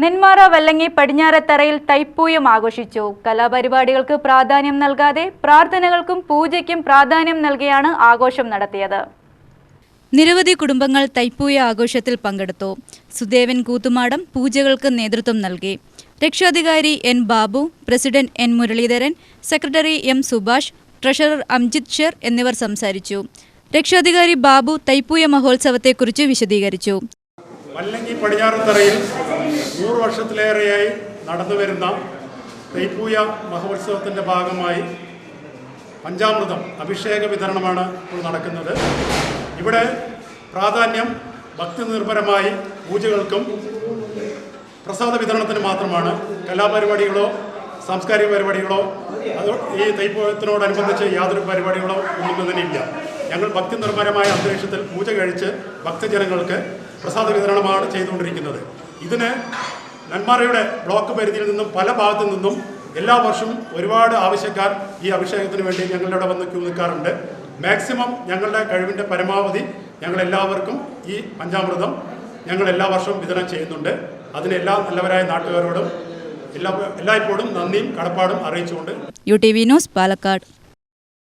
നെന്മാറ വല്ലങ്ങി പടിഞ്ഞാറത്തറയിൽ തൈപ്പൂയം ആഘോഷിച്ചു. കലാപരിപാടികൾക്ക് പ്രാധാന്യം നൽകാതെ പ്രാർത്ഥനകൾക്കും പൂജയ്ക്കും പ്രാധാന്യം നൽകിയാണ് ആഘോഷം നടത്തിയത്. നിരവധി കുടുംബങ്ങൾ തൈപ്പൂയ ആഘോഷത്തിൽ പങ്കെടുത്തു. സുദേവൻ കൂത്തുമാടം പൂജകൾക്ക് നേതൃത്വം നൽകി. രക്ഷാധികാരി N Babu, president N Muraleedharan, secretary M Subhash, treasurer Amjith Sher എന്നിവർ സംസാരിച്ചു. രക്ഷാധികാരി ബാബു തൈപ്പൂയ മഹോത്സവത്തെക്കുറിച്ച് വിശദീകരിച്ചു. വല്ലങ്ങി പടിഞ്ഞാറത്തറയിൽ 100 വർഷത്തിലേറെയായി നടന്നുവരുന്ന തൈപ്പൂയ മഹോത്സവത്തിൻ്റെ ഭാഗമായി പഞ്ചാമൃതം അഭിഷേക വിതരണമാണ് ഇപ്പോൾ നടക്കുന്നത്. ഇവിടെ പ്രാധാന്യം ഭക്തി നിർഭരമായി പൂജകൾക്കും പ്രസാദ വിതരണത്തിന് മാത്രമാണ്. കലാപരിപാടികളോ സാംസ്കാരിക പരിപാടികളോ അത് ഈ തൈപ്പൂയത്തിനോടനുബന്ധിച്ച് യാതൊരു പരിപാടികളോ ഒന്നും തന്നെയില്ല. ഞങ്ങൾ ഭക്തി നിർഭരമായ അന്തരീക്ഷത്തിൽ പൂജ കഴിച്ച് ഭക്തജനങ്ങൾക്ക് പ്രസാദ വിതരണമാണ് ചെയ്തുകൊണ്ടിരിക്കുന്നത്. ഇതിന് നെന്മാറയുടെ ബ്ലോക്ക് പരിധിയിൽ നിന്നും പല ഭാഗത്തു നിന്നും എല്ലാ വർഷവും ഒരുപാട് ആവശ്യക്കാർ ഈ അഭിഷേകത്തിന് വേണ്ടി ഞങ്ങളുടെ വന്ന് ക്യൂ നിൽക്കാറുണ്ട്. മാക്സിമം ഞങ്ങളുടെ കഴിവിൻ്റെ പരമാവധി ഞങ്ങളെല്ലാവർക്കും ഈ പഞ്ചാമൃതം ഞങ്ങൾ എല്ലാ വർഷവും വിതരണം ചെയ്യുന്നുണ്ട്. അതിന് എല്ലാ നല്ലവരായ നാട്ടുകാരോടും എല്ലായ്പ്പോഴും നന്ദിയും കടപ്പാടും അറിയിച്ചുകൊണ്ട് UTV ന്യൂസ് പാലക്കാട്.